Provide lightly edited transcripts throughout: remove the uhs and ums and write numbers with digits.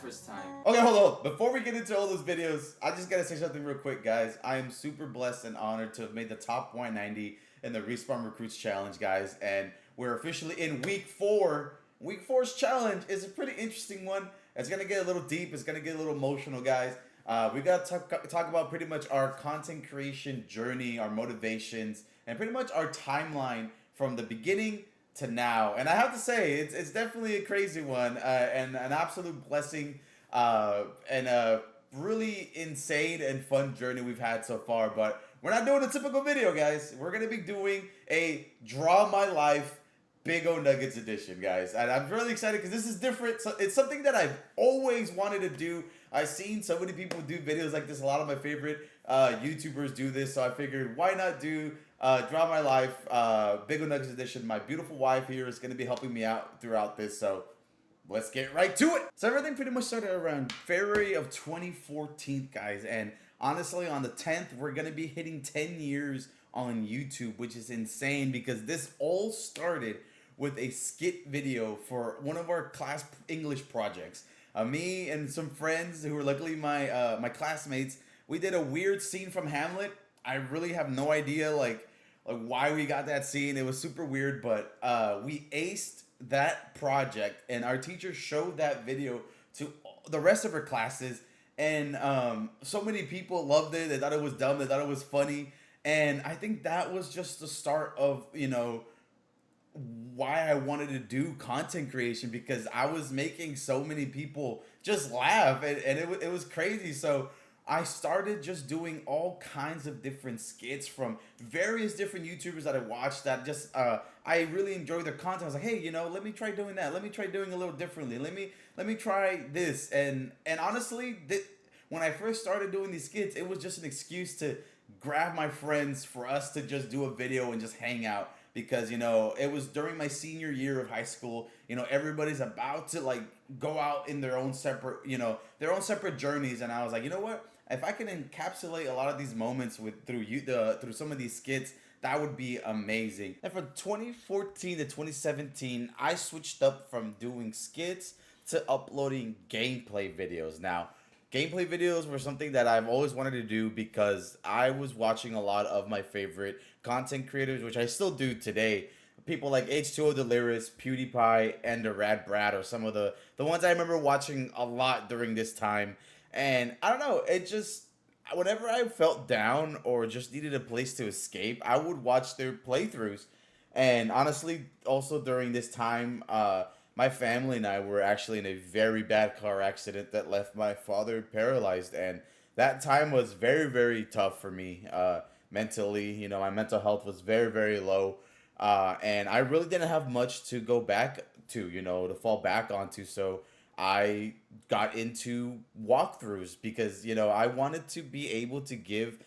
first time. Okay, hold on. Before we get into all those videos, I just gotta say something real quick, guys. I am super blessed and honored to have made the top 190 in the Respawn Recruits Challenge, guys. And we're officially in week 4. Week 4's challenge is a pretty interesting one. It's gonna get a little deep. It's gonna get a little emotional, guys. We gotta talk about pretty much our content creation journey, our motivations, and pretty much our timeline from the beginning to now. And I have to say, it's definitely a crazy one, and an absolute blessing, and a really insane and fun journey we've had so far. But we're not doing a typical video, guys. We're gonna be doing a Draw My Life Big O Nuggets edition, guys. And I'm really excited because this is different. So it's something that I've always wanted to do. I've seen so many people do videos like this. A lot of my favorite YouTubers do this. So I figured, why not do Draw My Life Big O Nuggets edition. My beautiful wife here is going to be helping me out throughout this. So let's get right to it. So everything pretty much started around February of 2014, guys. And honestly, on the 10th, we're going to be hitting 10 years on YouTube, which is insane because this all started with a skit video for one of our class English projects. Me and some friends who were luckily my my classmates, we did a weird scene from Hamlet. I really have no idea like why we got that scene. It was super weird, but we aced that project, and our teacher showed that video to the rest of her classes, and so many people loved it. They thought it was dumb. They thought it was funny, and I think that was just the start of why I wanted to do content creation, because I was making so many people just laugh, and it was crazy. So I started just doing all kinds of different skits from various different YouTubers that I watched that just I really enjoyed their content. I was like, hey, let me try doing that. Let me try doing a little differently. Let me try this. And honestly, when I first started doing these skits, it was just an excuse to grab my friends for us to just do a video and just hang out, because it was during my senior year of high school. Everybody's about to like go out in their own separate journeys, and I was like, you know what, if I can encapsulate a lot of these moments through some of these skits, that would be amazing. And from 2014 to 2017, I switched up from doing skits to uploading gameplay videos. Now, gameplay videos were something that I've always wanted to do because I was watching a lot of my favorite content creators, which I still do today. People like H2O Delirious, PewDiePie, and the Rad Brad are some of the ones I remember watching a lot during this time. And I don't know, it just, whenever I felt down or just needed a place to escape, I would watch their playthroughs. And honestly, also during this time, my family and I were actually in a very bad car accident that left my father paralyzed, and that time was very, very tough for me mentally. My mental health was very, very low, and I really didn't have much to go back to fall back onto. So I got into walkthroughs because I wanted to be able to give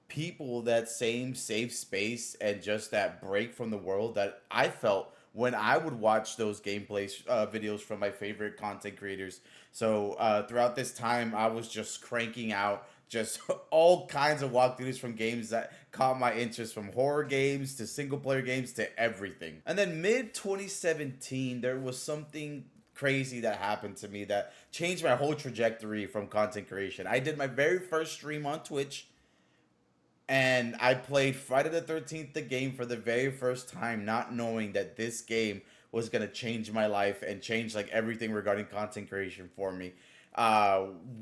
people that same safe space and just that break from the world that I felt when I would watch those gameplay videos from my favorite content creators. So throughout this time, I was just cranking out just all kinds of walkthroughs from games that caught my interest, from horror games to single player games to everything. And then mid 2017, there was something crazy that happened to me that changed my whole trajectory from content creation. I did my very first stream on Twitch, and I played Friday the 13th, the game, for the very first time, not knowing that this game was going to change my life and change like everything regarding content creation for me.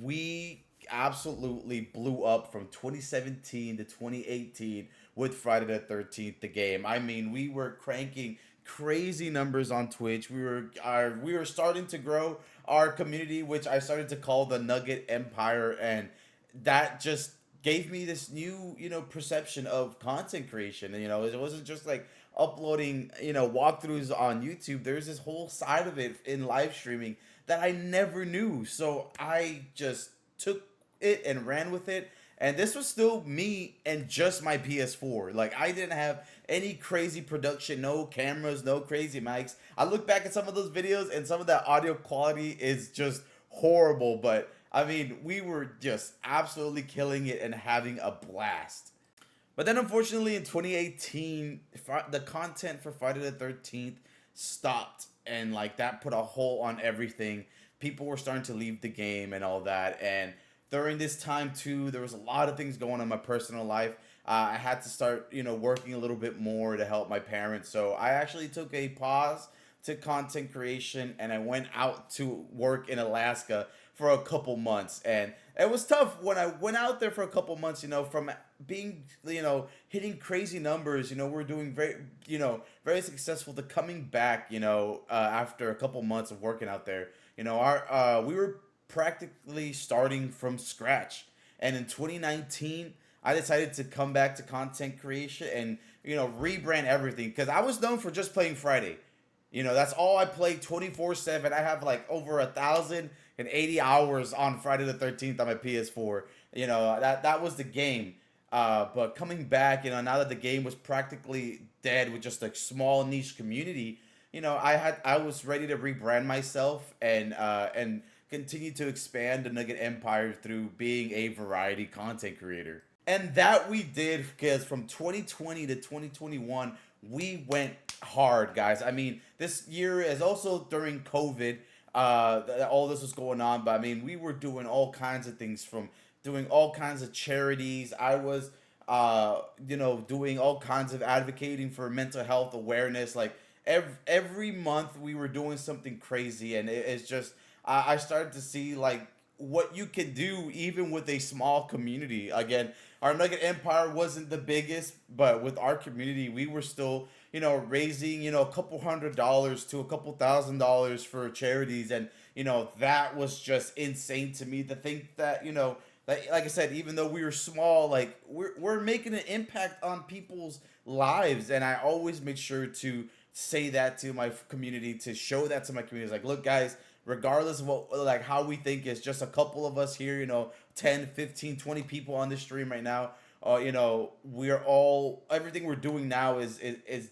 We absolutely blew up from 2017 to 2018 with Friday the 13th, the game. I mean, we were cranking crazy numbers on Twitch. We were starting to grow our community, which I started to call the Nugget Empire, and that just gave me this new, perception of content creation. And, it wasn't just like uploading, walkthroughs on YouTube. There's this whole side of it in live streaming that I never knew. So I just took it and ran with it. And this was still me and just my PS4. Like, I didn't have any crazy production, no cameras, no crazy mics. I look back at some of those videos and some of that audio quality is just horrible, but I mean, we were just absolutely killing it and having a blast. But then unfortunately in 2018, the content for Friday the 13th stopped, and like that put a hole on everything. people were starting to leave the game and all that. And during this time too, there was a lot of things going on in my personal life. I had to start, working a little bit more to help my parents. So I actually took a pause to content creation, and I went out to work in Alaska for a couple months. And it was tough when I went out there for a couple months, from being, hitting crazy numbers. We're doing very successful, to coming back, after a couple months of working out there. We were practically starting from scratch. And in 2019, I decided to come back to content creation and, rebrand everything, because I was known for just playing Friday. That's all I play 24/7. I have like over 1,080 hours on Friday the 13th on my PS4. That was the game. But coming back, now that the game was practically dead with just a small niche community, I was ready to rebrand myself and continue to expand the Nugget Empire through being a variety content creator. And that we did, because from 2020 to 2021, we went hard, guys. I mean, this year is also during COVID. All this was going on, but I mean, we were doing all kinds of things, from doing all kinds of charities. I was, doing all kinds of advocating for mental health awareness. Like every month, we were doing something crazy, and it's just I started to see like what you can do even with a small community. Again, our Nugget Empire wasn't the biggest, but with our community, we were still, raising, a couple $100 to a couple $1,000 for charities. And, that was just insane to me to think that, like I said, even though we were small, like we're making an impact on people's lives. And I always make sure to say that to my community, to show that to my community. It's like, look, guys, regardless of what, like, how we think, it's just a couple of us here, 10, 15, 20 people on this stream right now. We're all, everything we're doing now is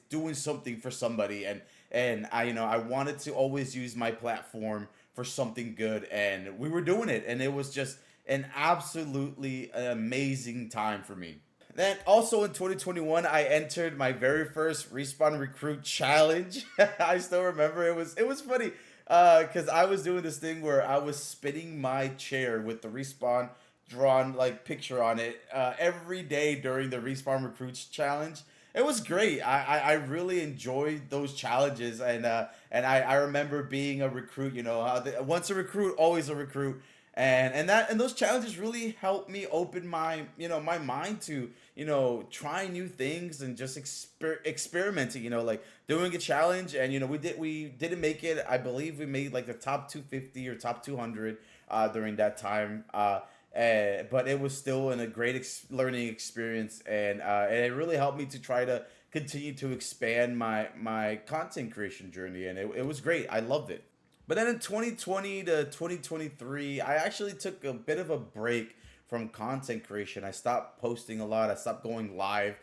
doing something for somebody. And I wanted to always use my platform for something good, and we were doing it, and it was just an absolutely amazing time for me. Then also in 2021, I entered my very first Respawn Recruit Challenge. I still remember, it was funny, because I was doing this thing where I was spinning my chair with the Respawn drawn like picture on it every day during the Respawn Recruits Challenge. It was great. I really enjoyed those challenges, and I remember being a recruit. Once a recruit, always a recruit. And those challenges really helped me open my mind to, trying new things and just experimenting, like doing a challenge. And we didn't make it. I believe we made like the top 250 or top 200 during that time. But it was still a great learning experience, and it really helped me to try to continue to expand my content creation journey, and it was great. I loved it. But then in 2020 to 2023, I actually took a bit of a break from content creation. I stopped posting a lot. I stopped going live,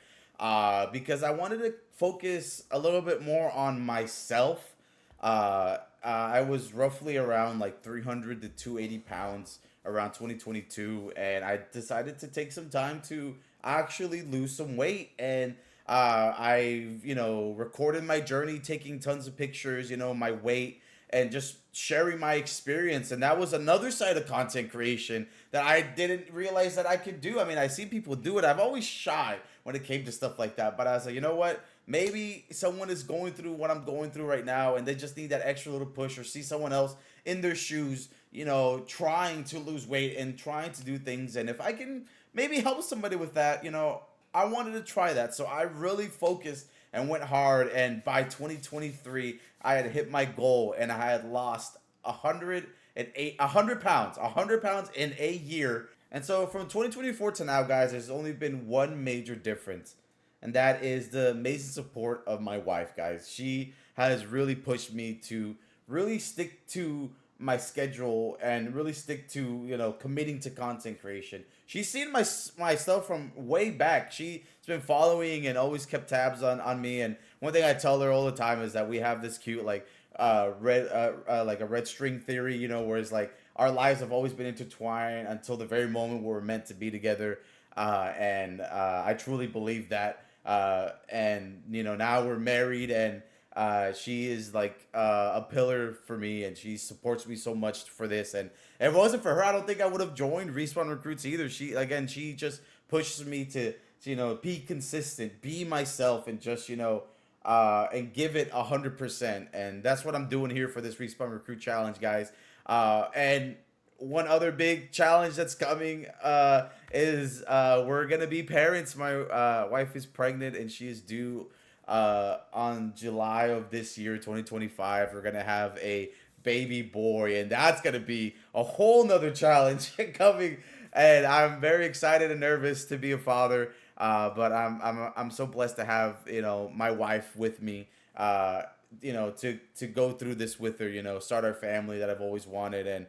because I wanted to focus a little bit more on myself. I was roughly around like 300 to 280 pounds around 2022, and I decided to take some time to actually lose some weight. And I, recorded my journey, taking tons of pictures, my weight, and just sharing my experience. And that was another side of content creation that I didn't realize that I could do. I mean, I see people do it. I've always shy when it came to stuff like that, but I was like, you know what? Maybe someone is going through what I'm going through right now, and they just need that extra little push, or see someone else in their shoes, trying to lose weight and trying to do things. And if I can maybe help somebody with that, I wanted to try that. So I really focused and went hard. And by 2023, I had hit my goal, and I had lost 100 pounds in a year. And so from 2024 to now, guys, there's only been one major difference, and that is the amazing support of my wife, guys. She has really pushed me to really stick to my schedule and really stick to, committing to content creation. She's seen my stuff from way back. She's been following and always kept tabs on me. And one thing I tell her all the time is that we have this cute like like a red string theory, where it's like our lives have always been intertwined until the very moment where we're meant to be together. And I truly believe that. And now we're married, and She is like a pillar for me, and she supports me so much for this. And if it wasn't for her, I don't think I would have joined Respawn Recruits either. She just pushes me to be consistent, be myself, and just and give it 100%. And that's what I'm doing here for this Respawn Recruit Challenge, guys. And one other big challenge that's coming is we're gonna be parents. My wife is pregnant and she is due on July of this year, 2025. We're gonna have a baby boy, and that's gonna be a whole nother challenge coming. And I'm very excited and nervous to be a father. But I'm so blessed to have my wife with me. To go through this with her. Start our family that I've always wanted, and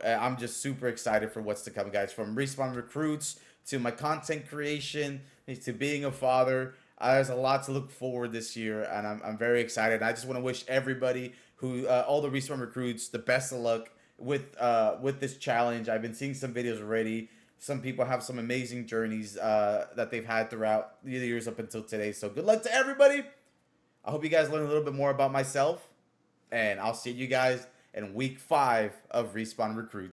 I'm just super excited for what's to come, guys. From Respawn Recruits to my content creation to being a father. There's a lot to look forward this year, and I'm very excited. I just want to wish everybody all the Respawn Recruits, the best of luck with this challenge. I've been seeing some videos already. Some people have some amazing journeys that they've had throughout the years up until today. So good luck to everybody. I hope you guys learn a little bit more about myself, and I'll see you guys in week 5 of Respawn Recruits.